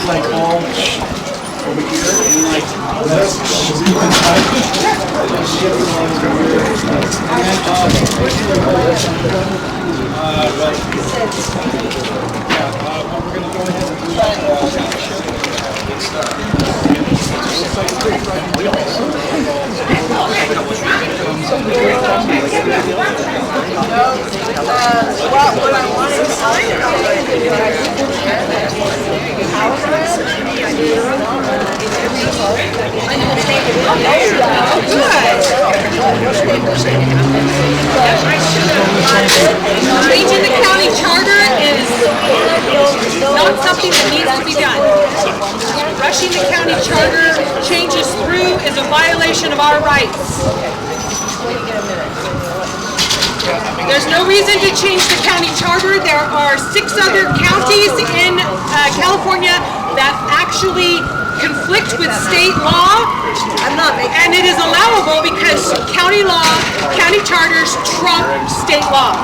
like all over here and like this. We're going to go ahead what I wanted to tell you changing the county charter is not something that needs to be done. Rushing the county charter changes through is a violation of our rights. There's no reason to change the county charter. There are 6 other counties in California that actually conflict with state law, and it is allowable because county law, county charters trump state law.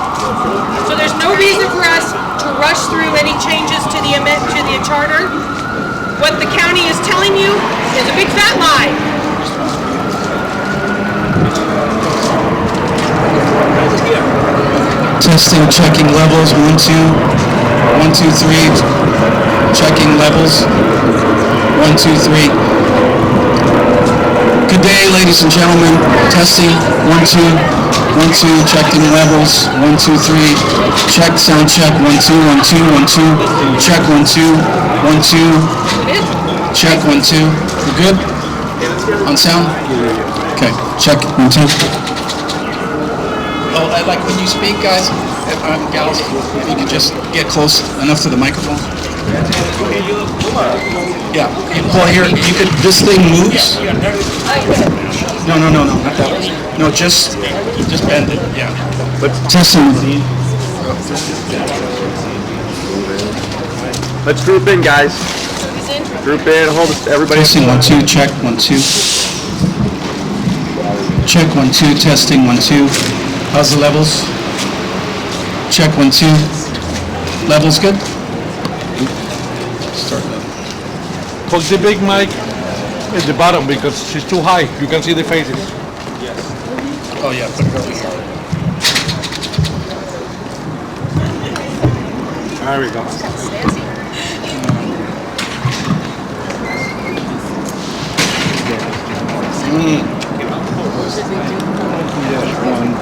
So there's no reason for us to rush through any changes to the charter. What the county is telling you is a big fat lie. Testing, checking levels, 1, 2, 1, 2, 3, checking levels, 1, 2, 3. Good day, ladies and gentlemen. Testing, 1, 2, 1, 2, checking levels, 1, 2, 3, check, sound check, 1, 2, 1, 2, 1, 2, check, 1, 2, 1, 2, check, 1, 2. You good? On sound? Okay, check, 1, 2. Oh, like when you speak, guys, gals, if you could just get close enough to the microphone. Yeah. Well, here, you could. This thing moves. No, not that one. No, just bend it. Yeah. But testing. Let's group in, guys. Group in. Hold it. Everybody. Testing, 1, 2. Check, 1, 2. Check, 1, 2. Testing, 1, 2. How's the levels? Check, 1, 2. Levels good? Start level. Put the big mic at the bottom because she's too high. You can see the faces. Yes. Oh yeah, put it over here. There we go.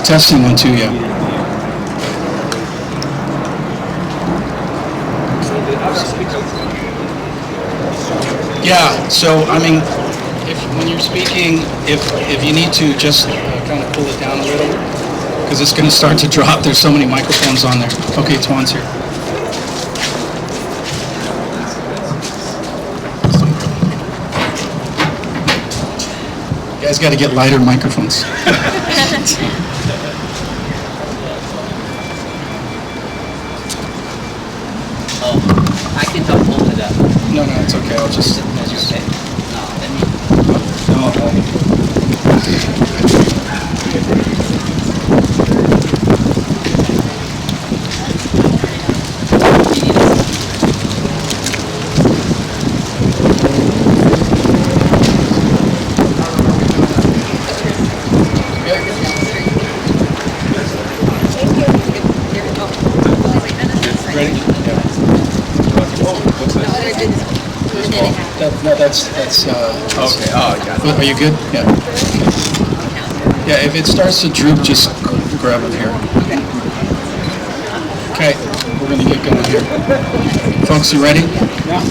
Testing, 1, 2, yeah. Yeah, so I mean, when you're speaking, if you need to just kind of pull it down a little, because it's going to start to drop. There's so many microphones on there. Okay, Twan's here. You guys got to get lighter microphones. I can help hold it up. No, it's okay. I'll just. That's okay. Ready? That's Okay. Oh, I got it. Are you good? Yeah. Yeah, if it starts to droop, just grab it here. Okay, we're going to get going here. Folks, you ready? Yeah.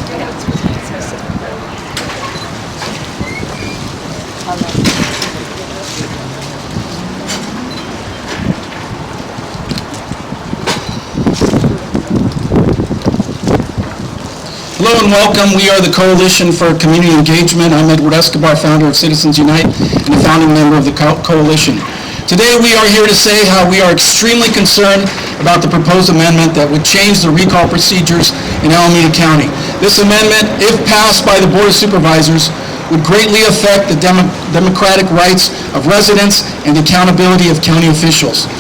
Hello and welcome. We are the Coalition for Community Engagement. I'm Edward Escobar, founder of Citizens Unite and a founding member of the coalition. Today we are here to say how we are extremely concerned about the proposed amendment that would change the recall procedures in Alameda County. This amendment, if passed by the Board of Supervisors, would greatly affect the democratic rights of residents and the accountability of county officials.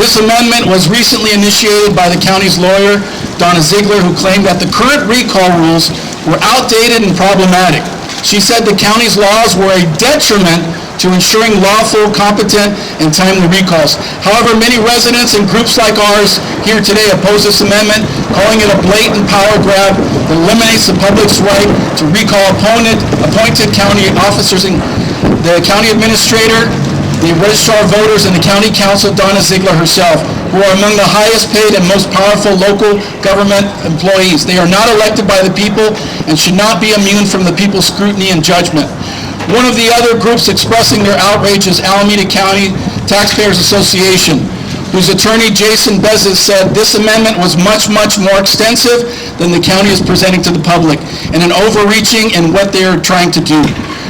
This amendment was recently initiated by the county's lawyer, Donna Ziegler, who claimed that the current recall rules were outdated and problematic. She said the county's laws were a detriment to ensuring lawful, competent, and timely recalls. However, many residents and groups like ours here today oppose this amendment, calling it a blatant power grab that eliminates the public's right to recall appointed county officers, and the county administrator, the registrar of voters, and the county council, Donna Ziegler herself, who are among the highest paid and most powerful local government employees. They are not elected by the people and should not be immune from the people's scrutiny and judgment. One of the other groups expressing their outrage is Alameda County Taxpayers Association, whose attorney Jason Bezos said this amendment was much, much more extensive than the county is presenting to the public, and an overreaching in what they are trying to do.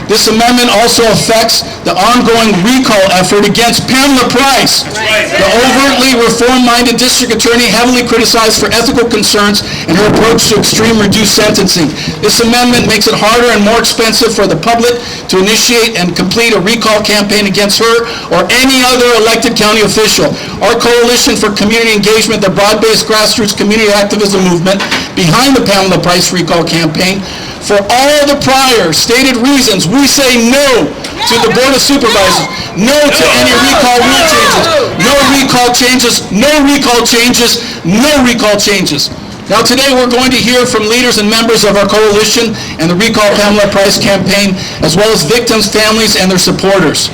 This amendment also affects the ongoing recall effort against Pamela Price, the overtly reform-minded district attorney heavily criticized for ethical concerns and her approach to extreme reduced sentencing. This amendment makes it harder and more expensive for the public to initiate and complete a recall campaign against her or any other elected county official. Our Coalition for Community Engagement, the broad-based grassroots community activism movement behind the Pamela Price recall campaign, for all the prior stated reasons, we say no to the Board of Supervisors, no to any recall rule changes, no recall changes, no recall changes, no recall changes. Now today we're going to hear from leaders and members of our coalition and the Recall Pamela Price campaign, as well as victims, families, and their supporters.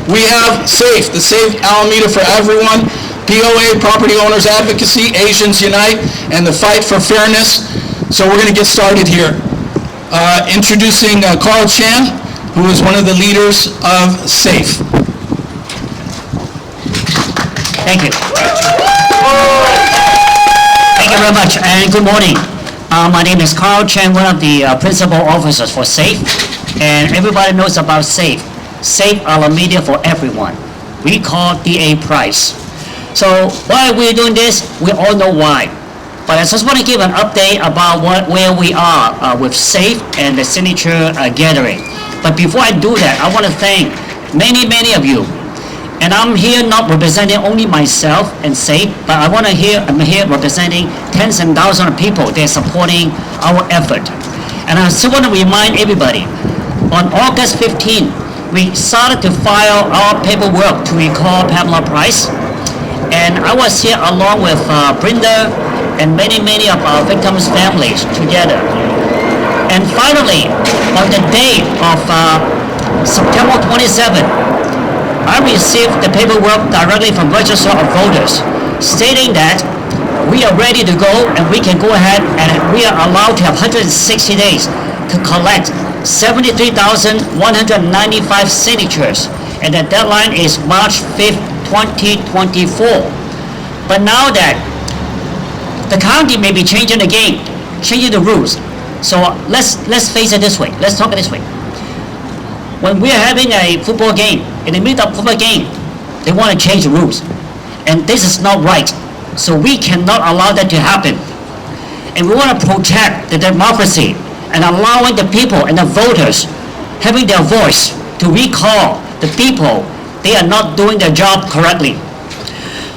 We have SAFE, the Save Alameda for Everyone, POA, Property Owners Advocacy, Asians Unite, and the Fight for Fairness. So we're going to get started here. Introducing Carl Chan, who is one of the leaders of SAFE. Thank you. Thank you very much, and good morning. My name is Carl Chan, one of the principal officers for SAFE, and everybody knows about SAFE. SAFE Alameda for Everyone. We call DA Price. So why are we doing this? We all know why. But I just want to give an update about where we are with SAFE and the signature gathering. But before I do that, I want to thank many of you. And I'm here not representing only myself and SAFE, but I'm here representing tens and thousands of people that are supporting our effort. And I still want to remind everybody, on August 15, we started to file our paperwork to recall Pamela Price. And I was here along with Brenda and many of our victims' families together. And finally, on the day of September 27, I received the paperwork directly from Registrar of Voters stating that we are ready to go and we can go ahead and we are allowed to have 160 days to collect 73,195 signatures, and the deadline is March 5th, 2024. But now that the county may be changing the game, changing the rules. So let's face it this way. Let's talk it this way. When we're having a football game, in the middle of football game, they want to change the rules. And this is not right. So we cannot allow that to happen. And we want to protect the democracy and allowing the people and the voters having their voice to recall the people they are not doing their job correctly.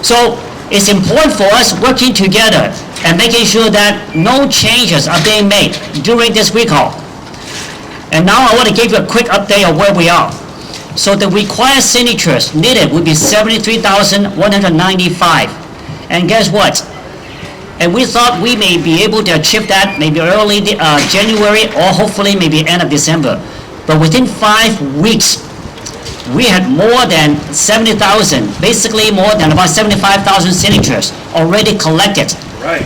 So it's important for us working together and making sure that no changes are being made during this recall. And now I want to give you a quick update of where we are. So the required signatures needed would be 73,195. And guess what? And we thought we may be able to achieve that maybe early January or hopefully maybe end of December. But within 5 weeks, we had more than 70,000, basically more than about 75,000 signatures already collected. Right.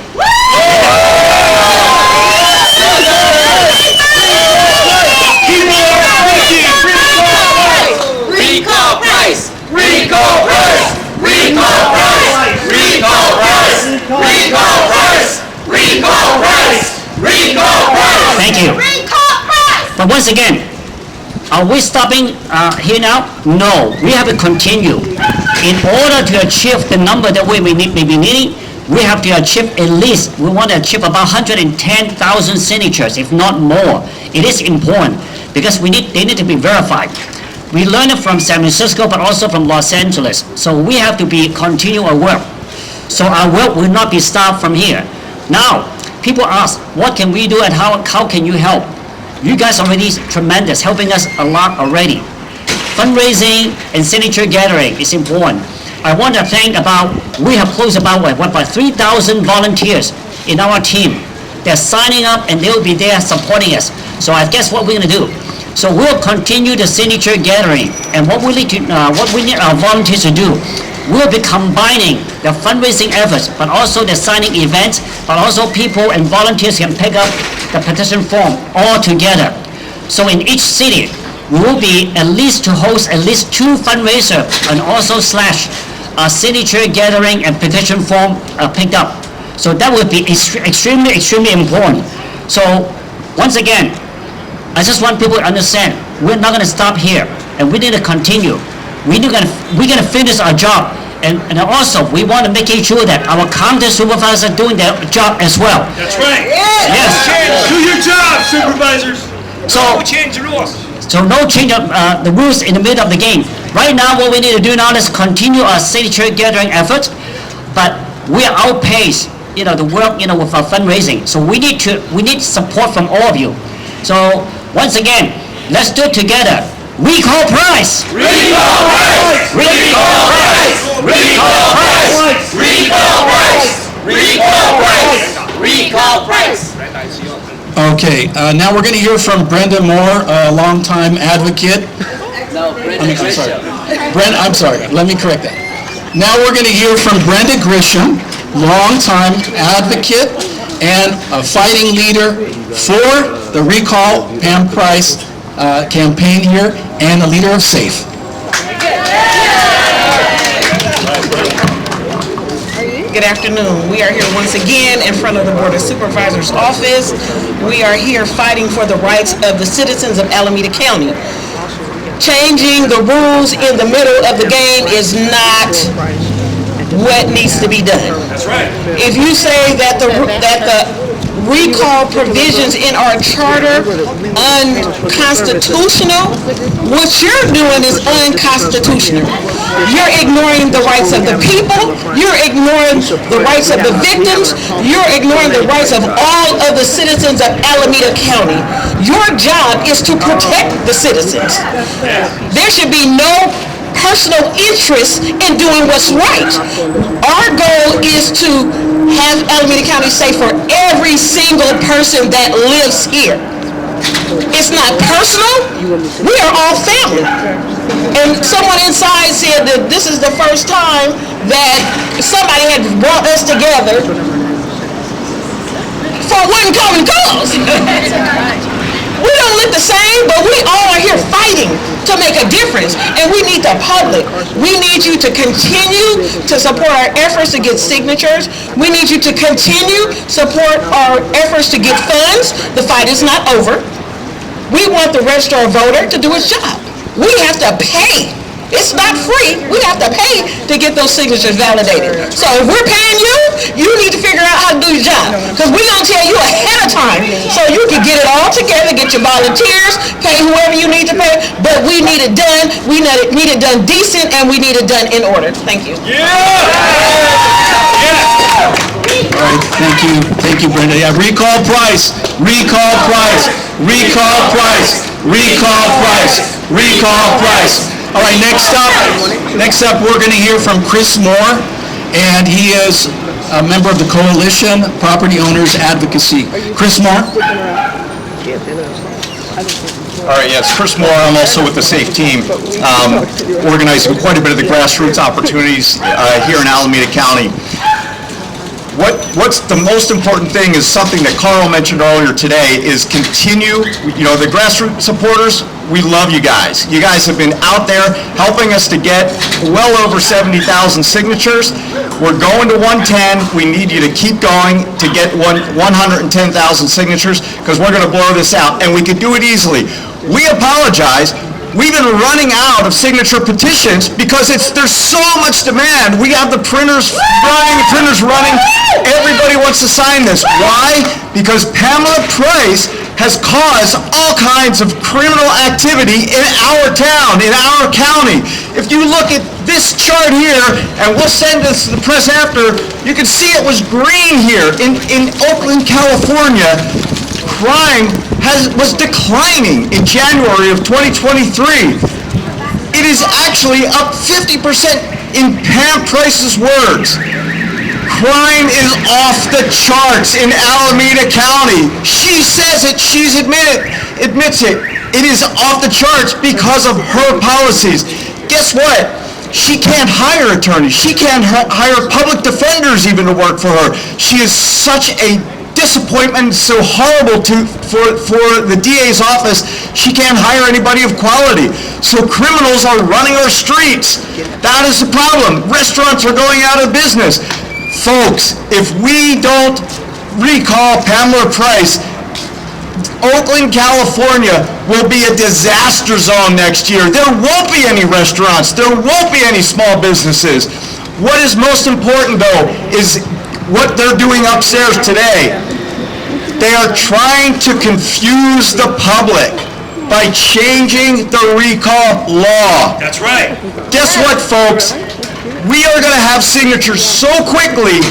Recall Price! Recall Price! Recall Price! Recall Price! Recall Price! Recall Price! Recall Price! Thank you. But once again, are we stopping here now? No, we have to continue. In order to achieve the number that we may be needing, we have to achieve at least, we want to achieve about 110,000 signatures, if not more. It is important because they need to be verified. We learned it from San Francisco, but also from Los Angeles. So we have to continue our work. So our work will not be stopped from here. Now, people ask, what can we do and how can you help? You guys are already tremendous, helping us a lot already. Fundraising and signature gathering is important. I want to thank we have close about 3,000 volunteers in our team. They're signing up and they'll be there supporting us. So I guess what we're going to do. So we'll continue the signature gathering, and what we need our volunteers to do, we'll be combining the fundraising efforts, but also the signing events, but also people and volunteers can pick up the petition form all together. So in each city, we will be to host at least 2 fundraisers and also / signature gathering and petition form picked up. So that would be extremely important. So once again, I just want people to understand, we're not going to stop here, and we need to continue. We're going to finish our job, and also we want to make sure that our county supervisors are doing their job as well. That's right. Yes. Do your job, supervisors. So We change the rules. So no change of the rules in the middle of the game. Right now, what we need to do now is continue our signature gathering efforts, but we are outpaced, the work, with our fundraising. So we need support from all of you. So once again, let's do it together. Recall price. Recall price. Recall price. Recall price. Recall price. Recall price. Recall price. Okay, now we're going to hear from Brenda Moore, a longtime advocate. No, Brenda Grisham. I'm sorry, let me correct that. Now we're going to hear from Brenda Grisham, longtime advocate and a fighting leader for the Recall Pam Price campaign here, and a leader of SAFE. Good afternoon. We are here once again in front of the Board of Supervisors office. We are here fighting for the rights of the citizens of Alameda County. Changing the rules in the middle of the game is not what needs to be done. That's right. If you say that the recall provisions in our charter unconstitutional, what you're doing is unconstitutional. You're ignoring the rights of the people, you're ignoring the rights of the victims, you're ignoring the rights of all of the citizens of Alameda County. Your job is to protect the citizens. There should be no personal interest in doing what's right. Our goal is to have Alameda County safe for every single person that lives here. It's not personal. We are all family. And someone inside said that this is the first time that somebody had brought us together for one common cause. We don't look the same, but we all are here fighting to make a difference. And we need the public. We need you to continue to support our efforts to get signatures. We need you to continue support our efforts to get funds. The fight is not over. We want the register of voter to do its job. We have to pay. It's not free. We have to pay to get those signatures validated. So if we're paying you, you need to figure out how to do your job. Because we're going to tell you ahead of time so you can get it all together, get your volunteers, pay whoever you need to pay. But we need it done. We need it done decent, and we need it done in order. Thank you. All right, thank you, Brenda. Yeah, recall price, recall price, recall price, recall price, recall price. All right, next up, we're going to hear from Chris Moore, and he is a member of the Coalition Property Owners Advocacy. Chris Moore? All right, yes, Chris Moore. I'm also with the SAFE team, organizing quite a bit of the grassroots opportunities here in Alameda County. What's the most important thing is something that Carl mentioned earlier today is continue, the grassroots supporters, we love you guys. You guys have been out there helping us to get well over 70,000 signatures. We're going to 110. We need you to keep going to get 110,000 signatures because we're going to blow this out, and we could do it easily. We apologize. We've been running out of signature petitions because there's so much demand. We have the printers running. Everybody wants to sign this. Why? Because Pamela Price has caused all kinds of criminal activity in our town, in our county. If you look at this chart here, and we'll send this to the press after, you can see it was green here. In Oakland, California, crime was declining in January of 2023. It is actually up 50% in Pam Price's words. Crime is off the charts in Alameda County. She says it, admits it. It is off the charts because of her policies. Guess what? She can't hire attorneys. She can't hire public defenders even to work for her. She is such a disappointment, so horrible for the DA's office. She can't hire anybody of quality. So criminals are running our streets. That is the problem. Restaurants are going out of business. Folks, if we don't recall Pamela Price, Oakland, California will be a disaster zone next year. There won't be any restaurants. There won't be any small businesses. What is most important, though, is what they're doing upstairs today. They are trying to confuse the public by changing the recall law. That's right. Guess what, folks? We are going to have signatures so quickly,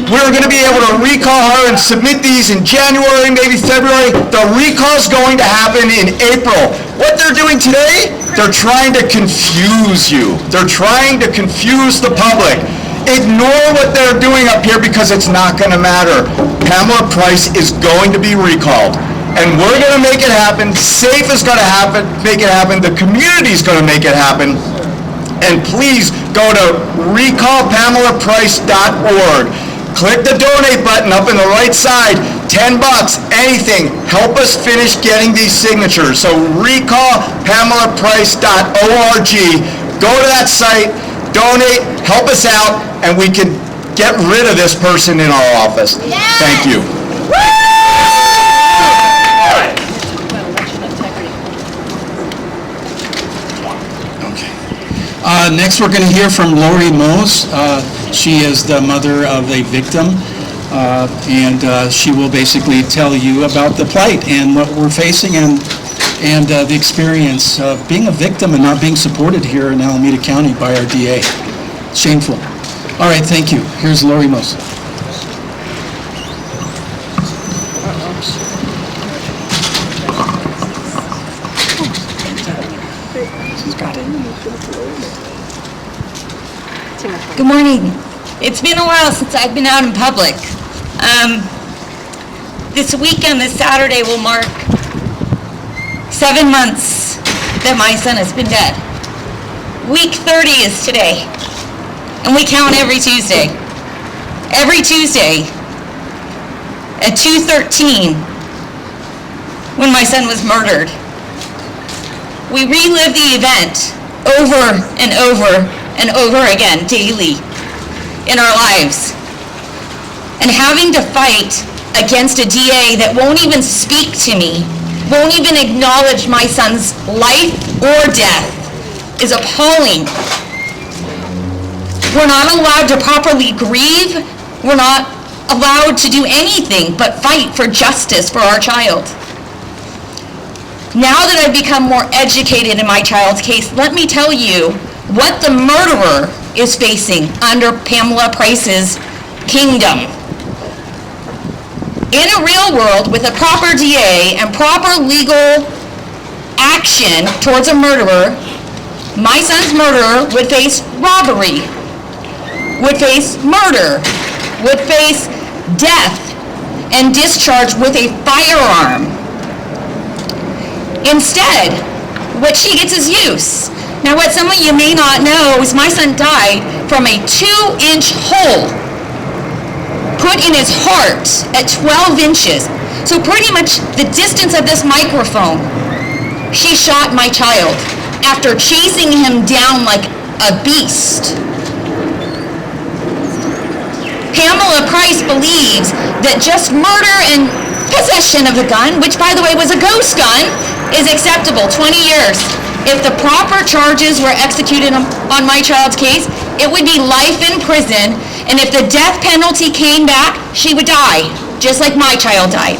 we're going to be able to recall her and submit these in January, maybe February. The recall is going to happen in April. What they're doing today, they're trying to confuse you. They're trying to confuse the public. Ignore what they're doing up here because it's not going to matter. Pamela Price is going to be recalled. And we're going to make it happen. SAFE is going to make it happen. The community is going to make it happen. And please go to recallpamelaprice.org. Click the donate button up in the right side. $10, anything. Help us finish getting these signatures. So recallpamelaprice.org. Go to that site, donate, help us out, and we can get rid of this person in our office. Yes! Thank you. Next, we're going to hear from Lori Mose. She is the mother of a victim, and she will basically tell you about the plight and what we're facing and the experience of being a victim and not being supported here in Alameda County by our DA. Shameful. All right, thank you. Here's Lori Mose. Good morning. It's been a while since I've been out in public. This weekend, this Saturday, will mark 7 months that my son has been dead. Week 30 is today, and we count every Tuesday. Every Tuesday at 2:13, when my son was murdered, we relive the event over and over and over again daily in our lives. And having to fight against a DA that won't even speak to me, won't even acknowledge my son's life or death is appalling. We're not allowed to properly grieve. We're not allowed to do anything but fight for justice for our child. Now that I've become more educated in my child's case, let me tell you what the murderer is facing under Pamela Price's kingdom. In a real world, with a proper DA and proper legal action towards a murderer, my son's murderer would face robbery, would face murder, would face death, and discharge with a firearm. Instead, what she gets is use. Now, what some of you may not know is my son died from a 2-inch hole put in his heart at 12 inches. So pretty much the distance of this microphone, she shot my child after chasing him down like a beast. Pamela Price believes that just murder and possession of the gun, which by the way was a ghost gun, is acceptable. 20 years. If the proper charges were executed on my child's case, it would be life in prison, and if the death penalty came back, she would die, just like my child died.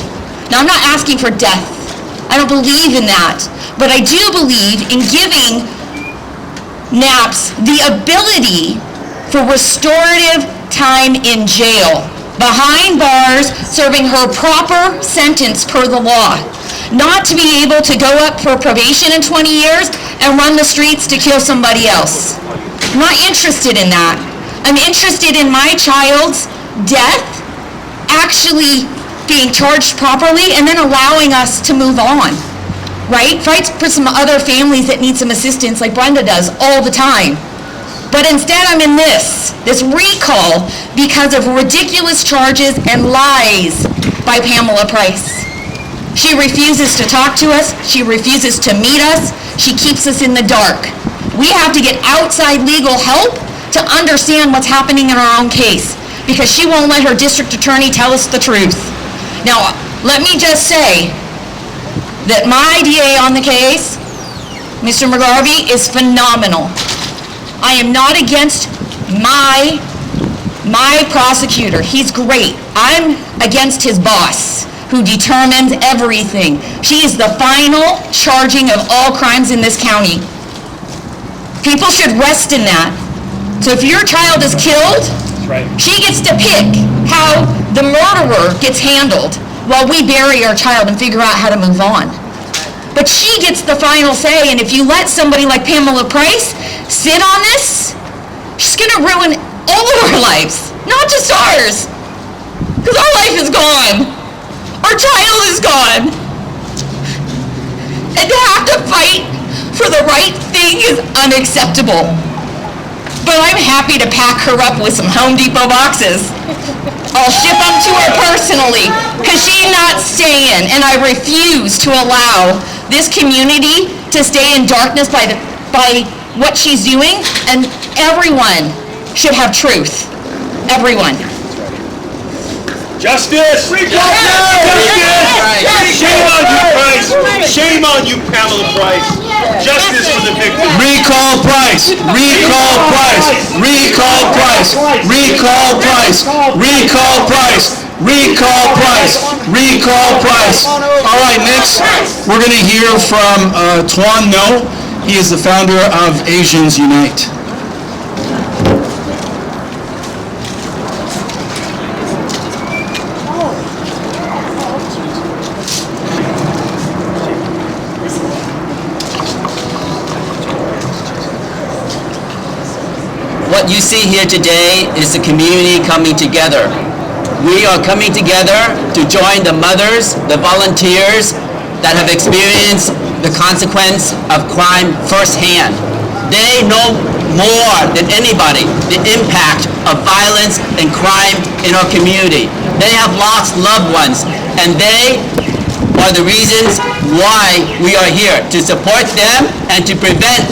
Now, I'm not asking for death. I don't believe in that. But I do believe in giving Naps the ability for restorative time in jail, behind bars, serving her proper sentence per the law. Not to be able to go up for probation in 20 years and run the streets to kill somebody else. I'm not interested in that. I'm interested in my child's death actually being charged properly and then allowing us to move on, right? Fight for some other families that need some assistance like Brenda does all the time. But instead I'm in this recall because of ridiculous charges and lies by Pamela Price. She refuses to talk to us. She refuses to meet us. She keeps us in the dark. We have to get outside legal help to understand what's happening in our own case because she won't let her district attorney tell us the truth. Now, let me just say that my DA on the case, Mr. McGarvey, is phenomenal. I am not against my prosecutor. He's great. I'm against his boss, who determines everything. She is the final charging of all crimes in this county. People should rest in that. So if your child is killed, she gets to pick how the murderer gets handled while we bury our child and figure out how to move on. But she gets the final say, and if you let somebody like Pamela Price sit on this, she's gonna ruin all of our lives, not just ours. Because our life is gone. Our child is gone. And to have to fight for the right thing is unacceptable. But I'm happy to pack her up with some Home Depot boxes. I'll ship them to her personally, because she's not staying, and I refuse to allow this community to stay in darkness by what she's doing, and everyone should have truth. Everyone. Justice! Justice! Shame on you, Price! Shame on you, Pamela Price! Justice for the victim! Recall Price! Recall Price! Recall Price! Recall Price! Recall Price! Recall Price! Recall Price! All right, next, we're going to hear from Tuan No. He is the founder of Asians Unite. What you see here today is the community coming together. We are coming together to join the mothers, the volunteers that have experienced the consequence of crime firsthand. They know more than anybody the impact of violence and crime in our community. They have lost loved ones, and they are the reasons why we are here, to support them and to prevent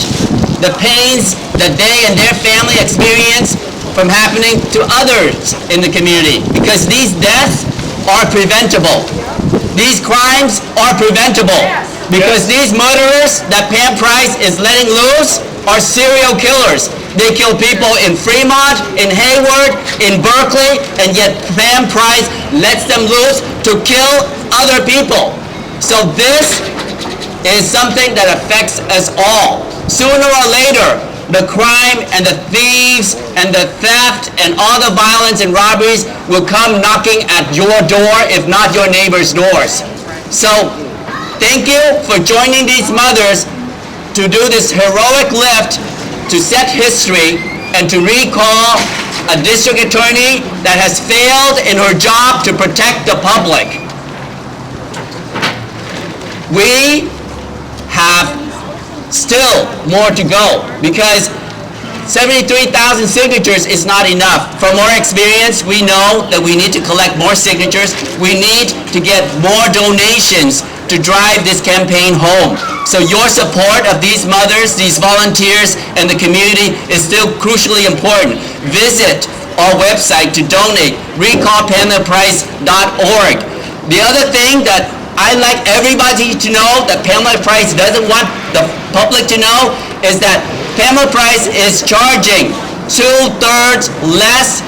the pains that they and their family experience from happening to others in the community, because these deaths are preventable. These crimes are preventable because these murderers that Pam Price is letting loose are serial killers. They kill people in Fremont, in Hayward, in Berkeley, and yet Pam Price lets them loose to kill other people. So this is something that affects us all. Sooner or later, the crime and the thieves and the theft and all the violence and robberies will come knocking at your door, if not your neighbor's doors. So, thank you for joining these mothers to do this heroic lift to set history and to recall a district attorney that has failed in her job to protect the public. We have still more to go because 73,000 signatures is not enough. From our experience, we know that we need to collect more signatures. We need to get more donations to drive this campaign home. So your support of these mothers, these volunteers, and the community is still crucially important. Visit our website to donate, recallpamelaprice.org. The other thing that I'd like everybody to know that Pamela Price doesn't want the public to know is that Pamela Price is charging 2/3 less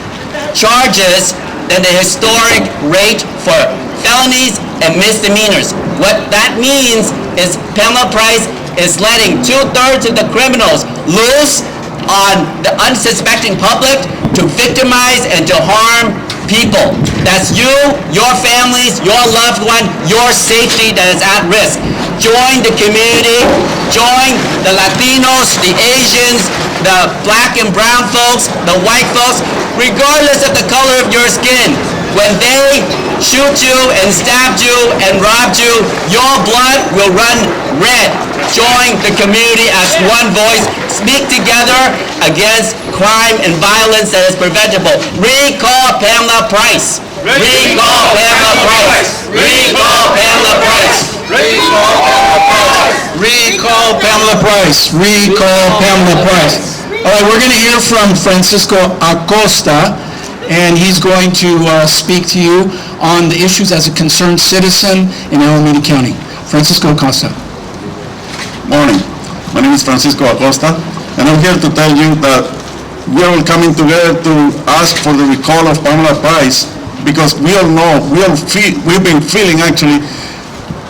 charges than the historic rate for felonies and misdemeanors. What that means is Pamela Price is letting 2/3 of the criminals loose on the unsuspecting public to victimize and to harm people. That's you, your families, your loved one, your safety that is at risk. Join the community, join the Latinos, the Asians, the black and brown folks, the white folks, regardless of the color of your skin. When they shoot you and stabbed you and robbed you, your blood will run red. Join the community as one voice. Speak together against crime and violence that is preventable. Recall Pamela Price. Recall Pamela Price. Recall Pamela Price. Recall Pamela Price. Recall Pamela Price. All right, we're going to hear from Francisco Acosta, and he's going to speak to you on the issues as a concerned citizen in Alameda County. Francisco Acosta. Morning. My name is Francisco Acosta, and I'm here to tell you that we are all coming together to ask for the recall of Pamela Price because we all know, we've been feeling actually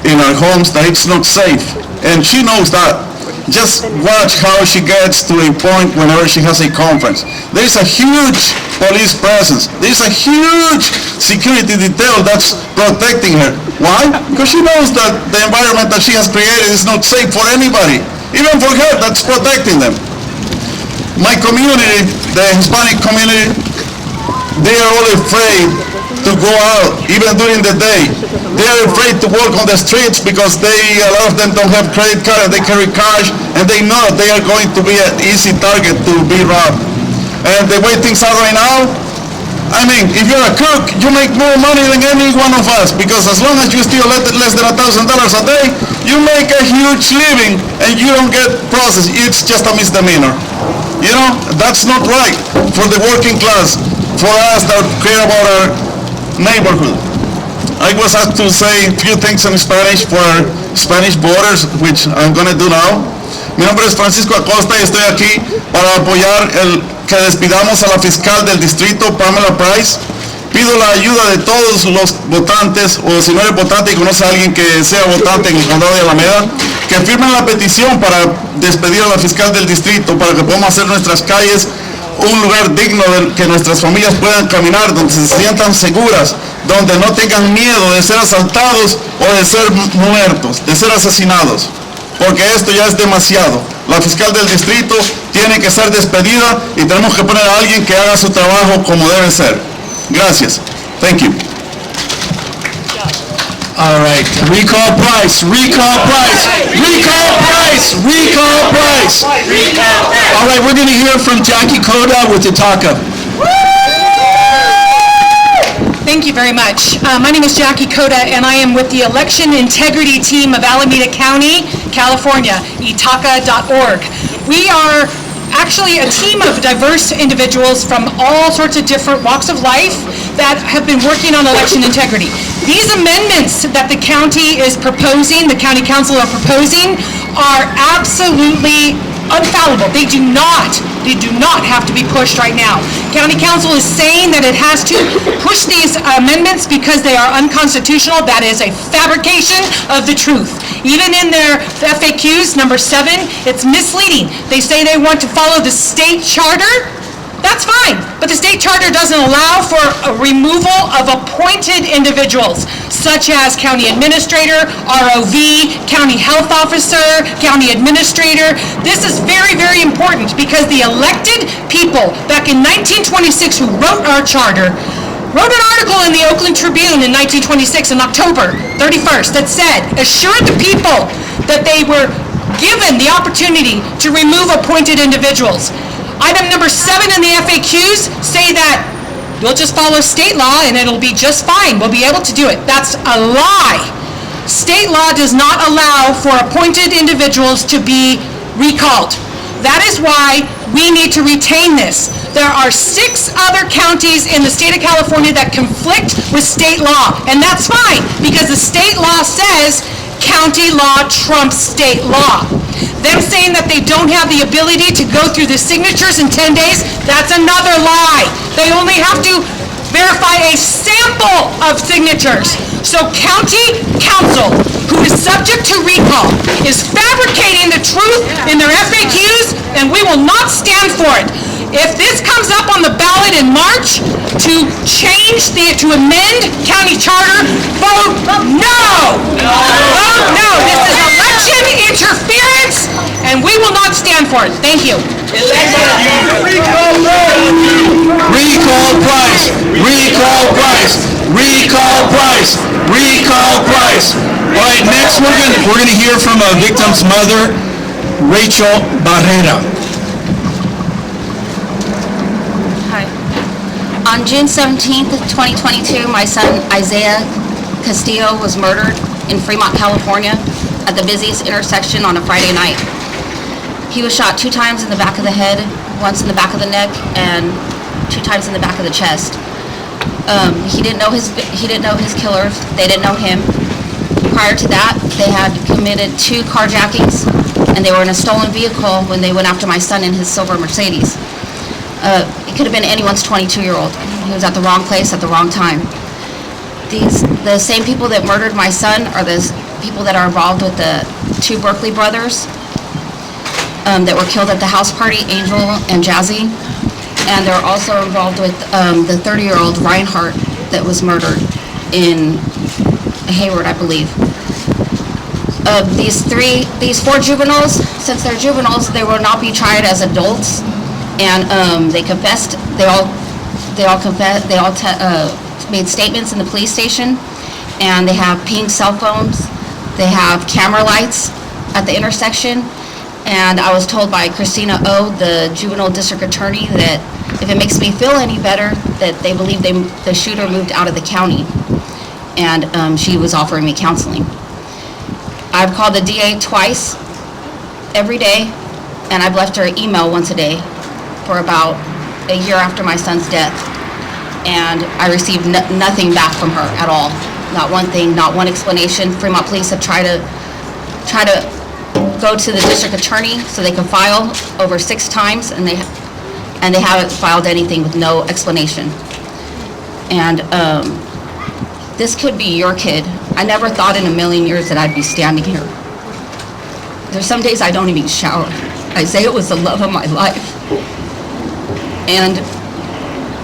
in our homes that it's not safe, and she knows that. Just watch how she gets to a point whenever she has a conference. There is a huge police presence. There is a huge security detail that's protecting her. Why? Because she knows that the environment that she has created is not safe for anybody. Even for her, that's protecting them. My community, the Hispanic community, they are all afraid to go out, even during the day. They are afraid to walk on the streets because a lot of them don't have credit card and they carry cash, and they know they are going to be an easy target to be robbed. And the way things are right now, I mean, if you're a cook, you make more money than any one of us, because as long as you steal less than $1,000 a day, you make a huge living and you don't get processed. It's just a misdemeanor. You know, that's not right for the working class, for us that care about our neighborhood. I was asked to say a few things in Spanish for Spanish voters, which I'm going to do now. Mi nombre es Francisco Acosta y estoy aquí para apoyar que despidamos a la fiscal del distrito, Pamela Price. Pido la ayuda de todos los votantes, o si no eres votante y conoce a alguien que sea votante en el condado de Alameda, que firmen la petición para despedir a la fiscal del distrito, para que podamos hacer nuestras calles un lugar digno de que nuestras familias puedan caminar, donde se sientan seguras, donde no tengan miedo de ser asaltados o de ser muertos, de ser asesinados, porque esto ya es demasiado. La fiscal del distrito tiene que ser despedida y tenemos que poner a alguien que haga su trabajo como debe ser. Gracias. Thank you. All right, recall Price, recall Price, recall Price, recall Price. All right, we're going to hear from Jackie Coda with Itaka. Thank you very much. My name is Jackie Coda, and I am with the Election Integrity Team of Alameda County, California, itaka.org. We are actually a team of diverse individuals from all sorts of different walks of life that have been working on election integrity. These amendments that the county is proposing, the county council are proposing, are absolutely unfallible. They do not have to be pushed right now. County council is saying that it has to push these amendments because they are unconstitutional. That is a fabrication of the truth. Even in their FAQs, number 7, it's misleading. They say they want to follow the state charter. That's fine, but the state charter doesn't allow for a removal of appointed individuals, such as county administrator, ROV, county health officer, county administrator. This is very, very important because the elected people back in 1926 who wrote our charter wrote an article in the Oakland Tribune in 1926 in October 31st that said, assured the people that they were given the opportunity to remove appointed individuals. Item number 7 in the FAQs say that we'll just follow state law and it'll be just fine. We'll be able to do it. That's a lie. State law does not allow for appointed individuals to be recalled. That is why we need to retain this. There are 6 other counties in the state of California that conflict with state law, and that's fine, because the state law says county law trumps state law. Them saying that they don't have the ability to go through the signatures in 10 days, that's another lie. They only have to verify a sample of signatures. So county council, who is subject to recall, is fabricating the truth in their FAQs, and we will not stand for it. If this comes up on the ballot in March to amend county charter, vote no! Vote no! This is election interference, and we will not stand for it. Thank you. Recall Price! Recall Price! Recall Price! Recall Price! All right, next we're gonna hear from a victim's mother, Rachel Barrera. Hi. On June 17th, 2022, my son Isaiah Castillo was murdered in Fremont, California at the busiest intersection on a Friday night. He was shot 2 times in the back of the head, once in the back of the neck, and 2 times in the back of the chest. He didn't know his killers. They didn't know him. Prior to that, they had committed 2 carjackings, and they were in a stolen vehicle when they went after my son in his silver Mercedes. It could have been anyone's 22-year-old. He was at the wrong place at the wrong time. The same people that murdered my son are the people that are involved with the 2 Berkeley brothers that were killed at the house party, Angel and Jazzy. And they're also involved with the 30-year-old Reinhardt that was murdered in Hayward, I believe. These 4 juveniles, since they're juveniles, they will not be tried as adults. And they confessed. They all made statements in the police station, and they have pink cell phones. They have camera lights at the intersection. And I was told by Christina O, the juvenile district attorney, that if it makes me feel any better, that they believe the shooter moved out of the county, and she was offering me counseling. I've called the DA twice, every day, and I've left her an email once a day for about a year after my son's death, and I received nothing back from her at all. Not one thing, not one explanation. Fremont Police have tried to go to the district attorney so they can file over 6 times, and they haven't filed anything with no explanation. And this could be your kid. I never thought in a million years that I'd be standing here. There's some days I don't even shower. Isaiah was the love of my life. And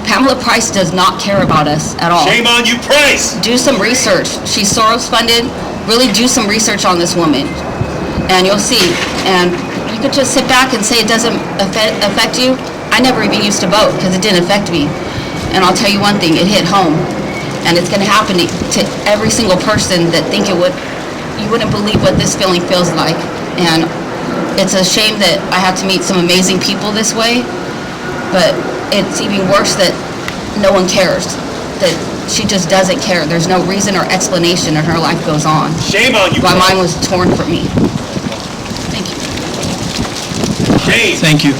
Pamela Price does not care about us at all. Shame on you, Price! Do some research. She's Soros funded. Really do some research on this woman, and you'll see. And you could just sit back and say it doesn't affect you. I never even used to vote because it didn't affect me. And I'll tell you one thing, it hit home. And it's gonna happen to every single person that think it would. You wouldn't believe what this feeling feels like. And it's a shame that I have to meet some amazing people this way, but it's even worse that no one cares, that she just doesn't care. There's no reason or explanation, and her life goes on. Shame on you, While Price. mine was torn from me. Thank you. Shame. Thank you.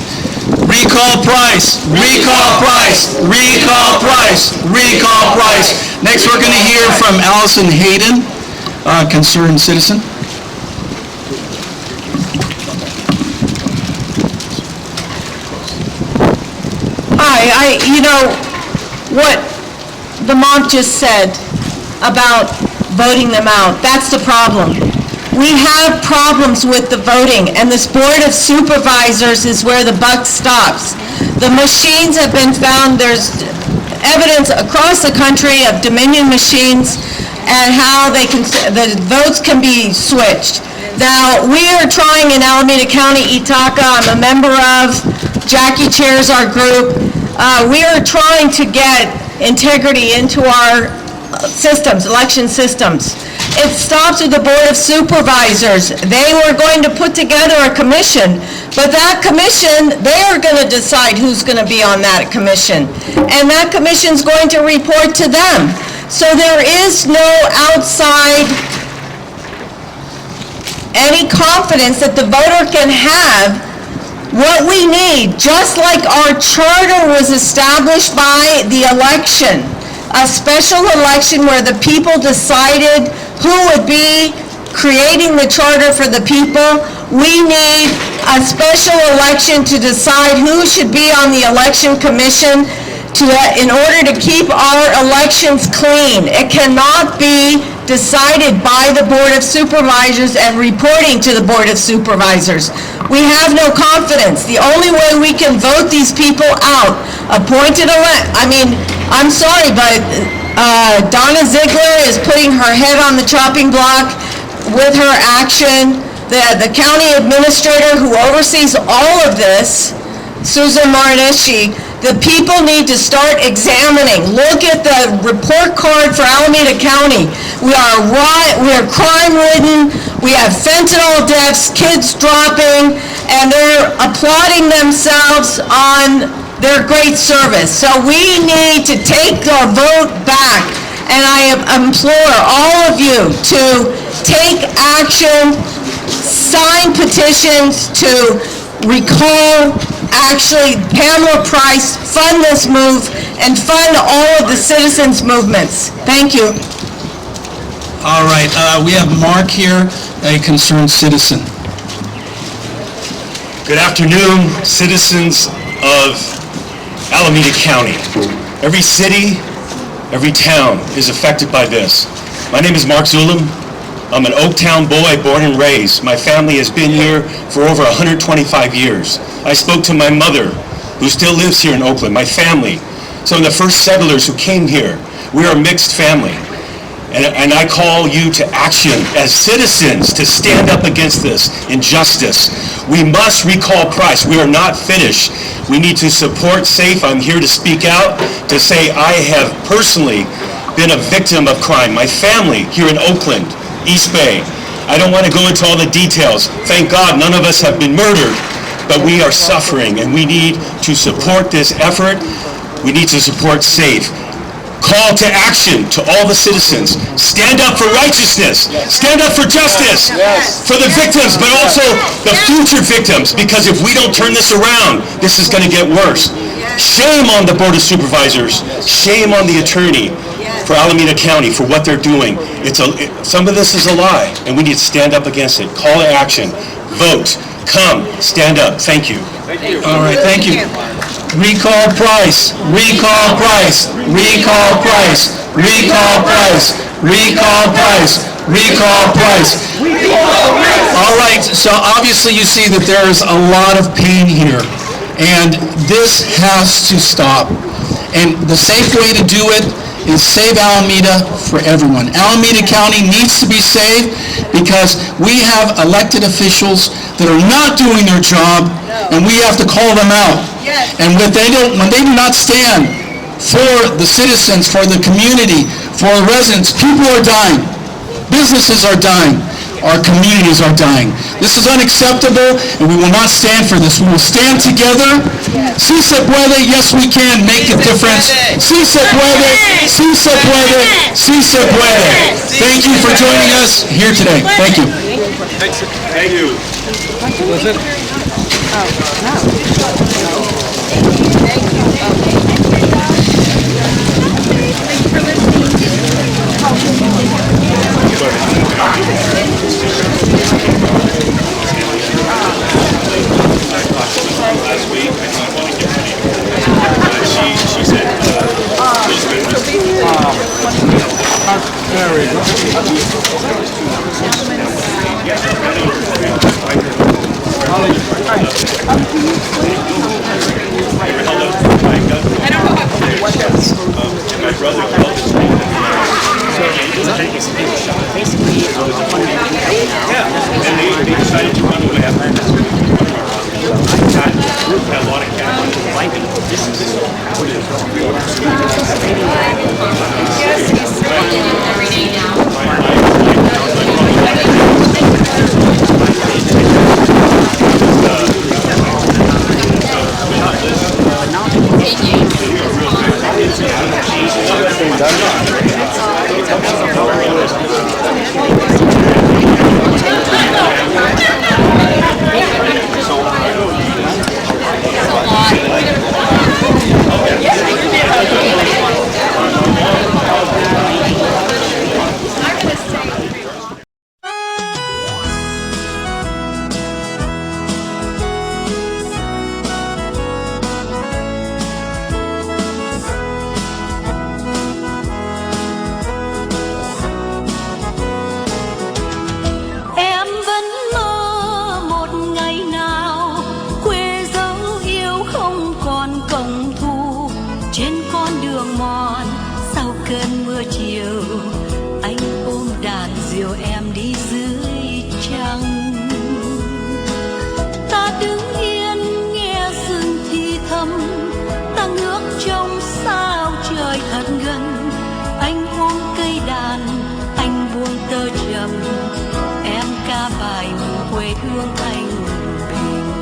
Recall Price! Recall Price! Recall Price! Recall Price! Next, we're going to hear from Allison Hayden, concerned citizen. Hi, you know, what the mom just said about voting them out, that's the problem. We have problems with the voting, and this Board of Supervisors is where the buck stops. The machines have been found, there's evidence across the country of Dominion machines and how the votes can be switched. Now, we are trying in Alameda County, Ithaca, I'm a member of, Jackie chairs our group. We are trying to get integrity into our systems, election systems. It stops with the Board of Supervisors. They were going to put together a commission, but that commission, they are going to decide who's going to be on that commission. And that commission's going to report to them. So there is no outside any confidence that the voter can have What we need, just like our charter was established by the election, a special election where the people decided who would be creating the charter for the people, we need a special election to decide who should be on the election commission in order to keep our elections clean. It cannot be decided by the Board of Supervisors and reporting to the Board of Supervisors. We have no confidence. The only way we can vote these people out, I'm sorry, but Donna Ziegler is putting her head on the chopping block with her action. The county administrator who oversees all of this, Susan Marinesci, the people need to start examining. Look at the report card for Alameda County. We are crime-ridden, we have fentanyl deaths, kids dropping, and they're applauding themselves on their great service. So we need to take our vote back, and I implore all of you to take action, sign petitions to recall Pamela Price, fund this move, and fund all of the citizens' movements. Thank you. All right, we have Mark here, a concerned citizen. Good afternoon, citizens of Alameda County. Every city, every town is affected by this. My name is Mark Zulum. I'm an Oaktown boy, born and raised. My family has been here for over 125 years. I spoke to my mother, who still lives here in Oakland, my family. Some of the first settlers who came here. We are a mixed family. And I call you to action as citizens to stand up against this injustice. We must recall Price. We are not finished. We need to support SAFE. I'm here to speak out, to say I have personally been a victim of crime. My family here in Oakland, East Bay. I don't want to go into all the details. Thank God none of us have been murdered, but we are suffering, and we need to support this effort. We need to support SAFE. Call to action to all the citizens. Stand up for righteousness. Stand up for justice. For the victims, but also the future victims, because if we don't turn this around, this is going to get worse. Shame on the Board of Supervisors. Shame on the attorney for Alameda County for what they're doing. Some of this is a lie, and we need to stand up against it. Call to action. Vote. Come. Stand up. Thank you. All right, thank you. Recall Price. Recall Price. Recall Price. Recall Price. Recall Price. Recall Price. All right, so obviously you see that there is a lot of pain here, and this has to stop. And the safe way to do it is save Alameda for everyone. Alameda County needs to be saved because we have elected officials that are not doing their job, and we have to call them out. And when they do not stand for the citizens, for the community, for the residents, people are dying. Businesses are dying. Our communities are dying. This is unacceptable, and we will not stand for this. We will stand together. Si se puede, yes we can make a difference. Si se puede, si se puede, si se puede. Thank you for joining us here today. Thank you. Thank you. She said, my brother called his name. And they decided to run away after had a lot of cash. theo em đi dưới trăng. Ta đứng yên nghe rừng thì thầm, ta ngước trong sao trời thật gần. Anh ôm cây đàn, anh buông tơ trầm, em ca bài mừng quê hương anh bình.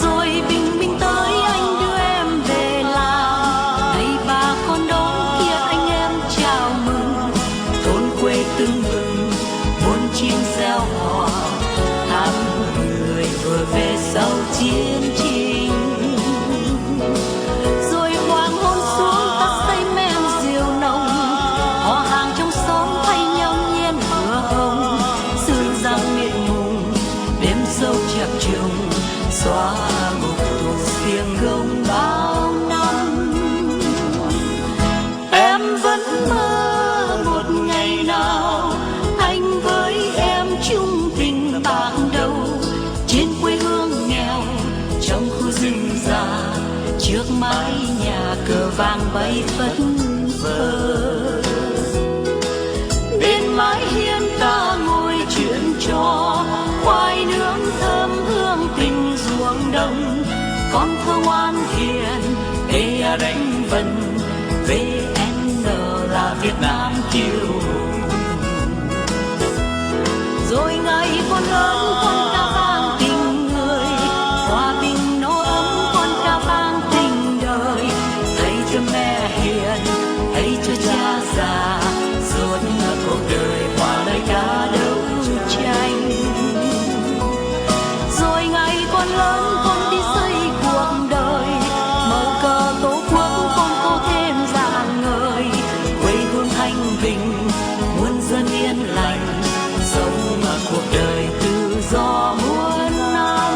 Rồi bình minh tới anh đưa em về làng, này bà con đón kia anh em chào mừng. Thôn quê tưng bừng, muôn chim reo hò, hát người vừa về sau chiến tranh. Rồi hoàng hôn xuống ta say men rượu nồng, họ hàng trong xóm thay nhau nhen lửa hồng. Sương giăng miệt mùng, đêm sâu chập trùng, xóa ngục tù xiềng gông bao năm. Em vẫn mơ một ngày nào anh với em chung tình bạc đầu, trên quê hương nghèo trong khu rừng già, trước mái nhà cờ vàng bay phất phơ. Bên mái hiên ta ngồi chuyện trò, khoai nướng thơm hương tình ruộng đồng. Con thơ ngoan hiền ê đánh vần, VN là Việt Nam kiêu hùng. Rồi ngày con lớn con ca vang tình người, hòa bình nó ấm con ca vang tình đời. Thầy cho mẹ hiền, thầy cho cha già, suốt cuộc đời hòa lời ca đấu tranh. Rồi ngày con lớn con đi xây cuộc đời, màu cờ tổ quốc con tô thêm rạng ngời. Quê hương thanh bình, muôn dân yên lành, sống cuộc đời tự do muôn năm.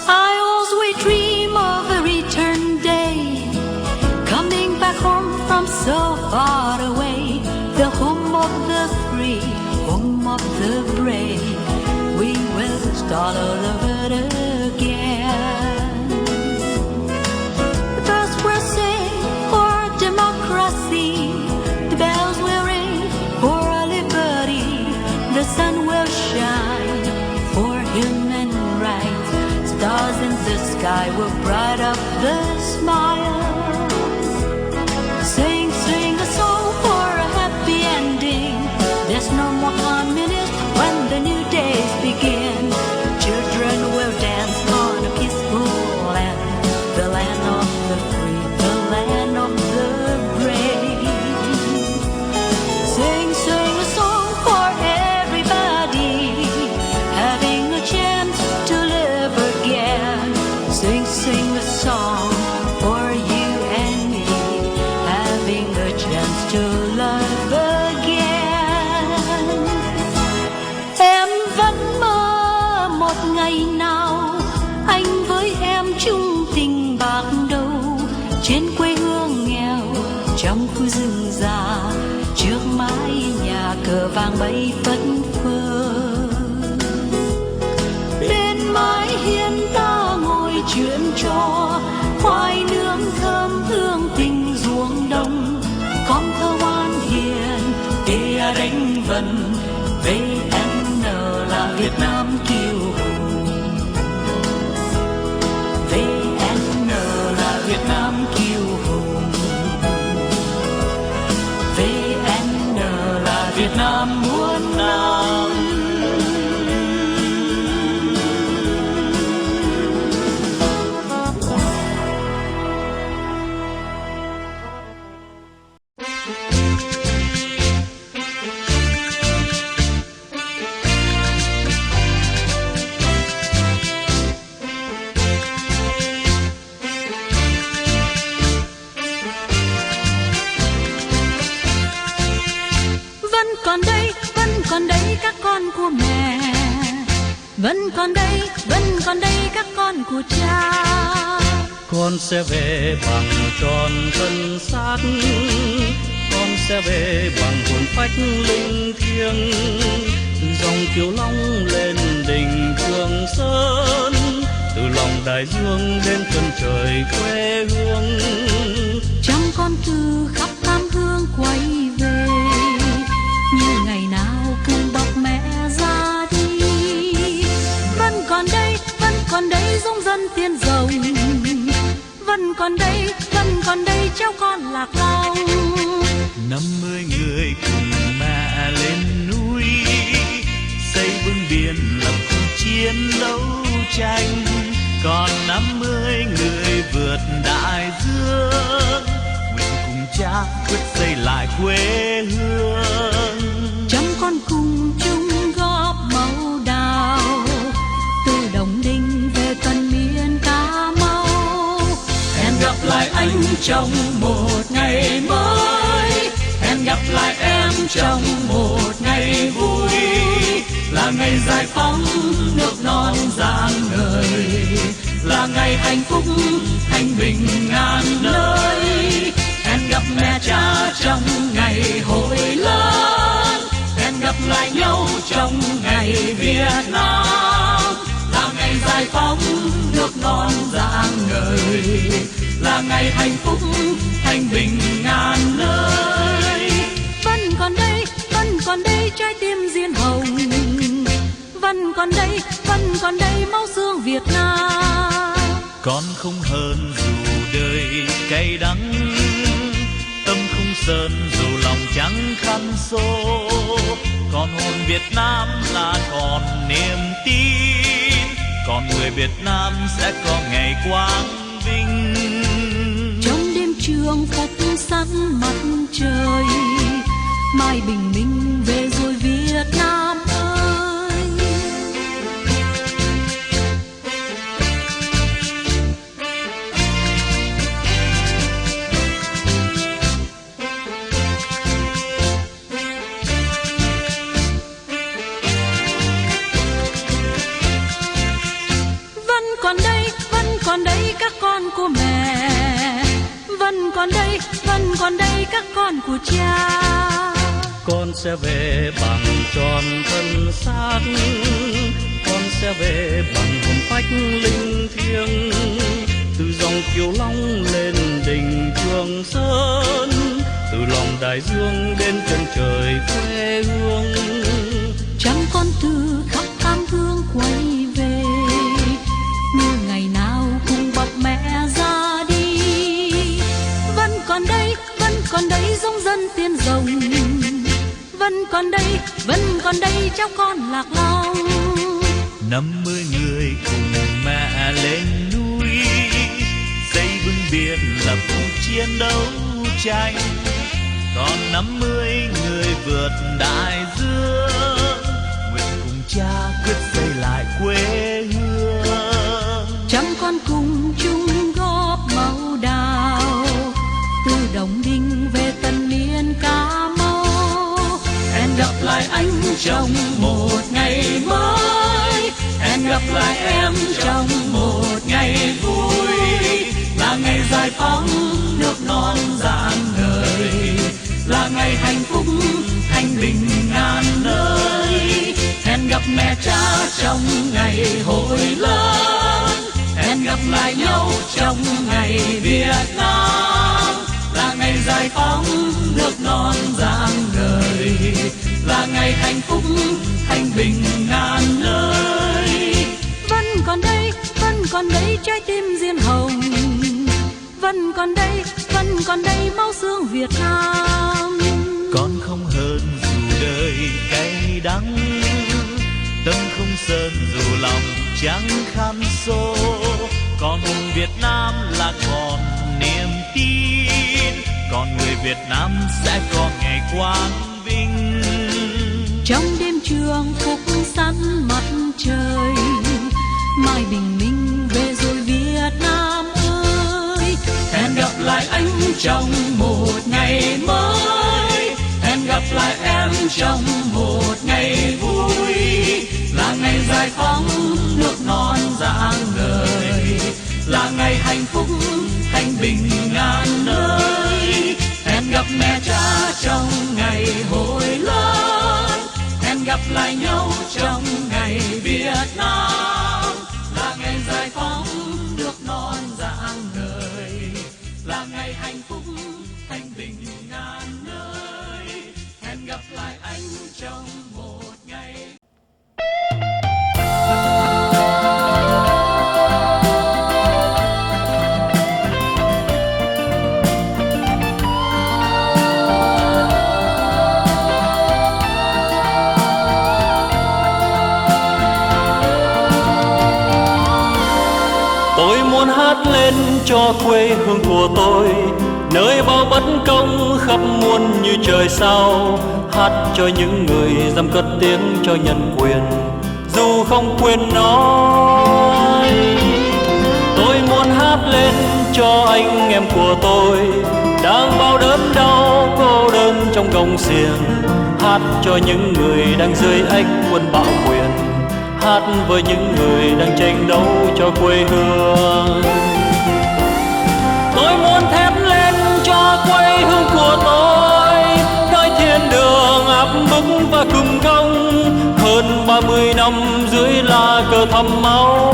I always dream of a return day, coming back home from so far away. The home of the free, home of the brave. We will start all over again. The bells will sing for democracy, the bells will ring for our liberty. The sun will shine for human rights, stars in the sky will bright up the smile. Sing, sing a song for a happy ending. There's no more communist when the new days begin. Children will dance on a peaceful land, the land of the free, the land of the brave. Sing, sing a song for everybody, having a chance to live again. Sing, sing a song for you and me, having a chance to love again. Em vẫn mơ một ngày nào anh với em chung tình bạc đầu, trên quê hương nghèo trong khu rừng già, trước mái nhà cờ vàng bay phất phơ. Bên mái hiên ta ngồi chuyện trò, khoai nướng thơm hương tình ruộng đồng. Con thơ ngoan hiền ê đánh vần, VN là Việt Nam kiêu hùng. VN là Việt Nam kiêu hùng. VN là Việt Nam muôn năm. Còn đây các con của mẹ, vẫn còn đây các con của cha. Con sẽ về bằng tròn thân xác, con sẽ sẽ về bằng hồn phách linh thiêng, từ dòng Kiều Long lên đỉnh Trường Sơn, từ lòng đại dương đến chân trời quê hương. Trăm con từ khắp tam hương quay về, như ngày nào cùng bọc mẹ ra đi. Vẫn còn đây dung dân tiên rồng, vẫn còn đây cháu con lạc long. 50 người cùng mẹ lên núi, xây bưng biển lập khu chiến đấu tranh. Còn 50 người vượt đại dương, nguyện cùng cha quyết xây lại quê hương. Trăm con cùng chung góp màu đào, từ Đồng Đinh về tận miền Cà Mau. Hẹn gặp lại anh trong một ngày mới, hẹn gặp lại em trong một ngày vui, là ngày giải phóng nước non rạng ngời, là ngày hạnh phúc thanh bình ngàn nơi. Hẹn gặp mẹ cha trong ngày hội lớn, hẹn gặp lại nhau trong ngày Việt Nam, là ngày giải phóng nước non rạng ngời, là ngày hạnh phúc thanh bình ngàn nơi. Vẫn còn đây trái tim diên hồng, vẫn còn đây máu xương Việt Nam. Con không hơn dù đời cay đắng, tâm không sơn dù lòng trắng khăn xô. Còn hồn Việt Nam là còn niềm tin, còn người Việt Nam sẽ có ngày quang vinh. Trong đêm trường phúc sẵn mặt trời, mai bình minh về rồi Việt Nam ơi. Vẫn còn đây các con của mẹ, vẫn còn đây các con của cha. Con sẽ về bằng tròn thân xác, con sẽ về bằng hồn phách linh thiêng, từ dòng Kiều Long lên đỉnh Trường Sơn, từ lòng đại dương đến chân trời quê hương. Trăm con từ khắp tam hương quay về, như ngày nào cùng bọc mẹ ra đi. Vẫn còn đây dung dân tiên rồng, vẫn còn đây cháu con lạc long. 50 người cùng mẹ lên núi, xây bưng biển lập cuộc chiến đấu tranh. Còn 50 người vượt đại dương, nguyện cùng cha quyết xây lại quê hương. Trăm con cùng chung góp màu đào, từ Đồng Đinh về tận miền Cà Mau. Hẹn gặp lại anh trong một ngày mới, hẹn gặp lại em trong một ngày vui, là ngày giải phóng nước non rạng ngời, là ngày hạnh phúc thanh bình ngàn nơi. Hẹn gặp mẹ cha trong ngày hội lớn, hẹn gặp lại nhau trong ngày Việt Nam, là ngày giải phóng nước non rạng ngời, là ngày hạnh phúc thanh bình ngàn nơi. Vẫn còn đây trái tim diên hồng, vẫn còn đây máu xương Việt Nam. Con không hơn dù đời cay đắng, tâm không sơn dù lòng trắng khăn xô. Còn hồn Việt Nam là còn niềm tin, còn người Việt Nam sẽ có ngày quang vinh. Trong đêm trường phúc sẵn mặt trời, mai bình minh về rồi Việt Nam ơi. Hẹn gặp lại anh trong một ngày mới, hẹn gặp lại em trong một ngày vui, là ngày giải phóng nước non rạng ngời, là ngày hạnh phúc thanh bình ngàn nơi. Hẹn gặp mẹ cha trong ngày hồi lớn. Hẹn gặp lại nhau trong ngày Việt Nam, là ngày giải phóng nước non rạng ngời, là ngày hạnh phúc thanh bình ngàn nơi. Hẹn gặp lại anh trong một ngày. Tôi muốn hát lên cho quê hương của tôi, nơi bao bất công khắp muôn như trời sao. Hát cho những người dám cất tiếng cho nhân quyền, dù không quên nói. Tôi muốn hát lên cho anh em của tôi, đang bao đớn đau cô đơn trong gông xiềng. Hát cho những người đang dưới ách quân bạo quyền, hát với những người đang tranh đấu cho quê hương. Tôi muốn thét lên cho quê hương của tôi, nơi thiên đường áp bức và cùm cong. Hơn 30 năm dưới lá cờ thắm máu.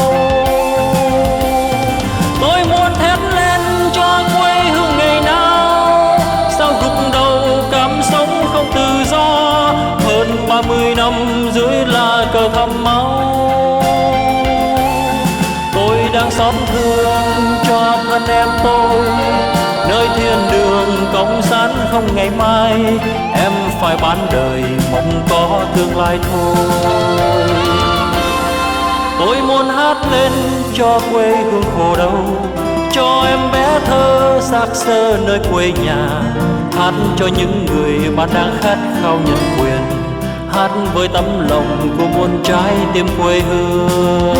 Tôi muốn thét lên cho quê hương ngày nào, sao gục đầu cảm sống không tự do. Hơn 30 năm dưới lá cờ thắm máu. Tôi đang xót thương cho thân em tôi, nơi thiên đường cộng sản không ngày mai. Em phải bán đời mong có tương lai thôi. Tôi muốn hát lên cho quê hương khổ đau, cho em bé thơ xác xơ nơi quê nhà. Hát cho những người bạn đang khát khao nhân quyền, hát với tấm lòng của muôn trái tim quê hương.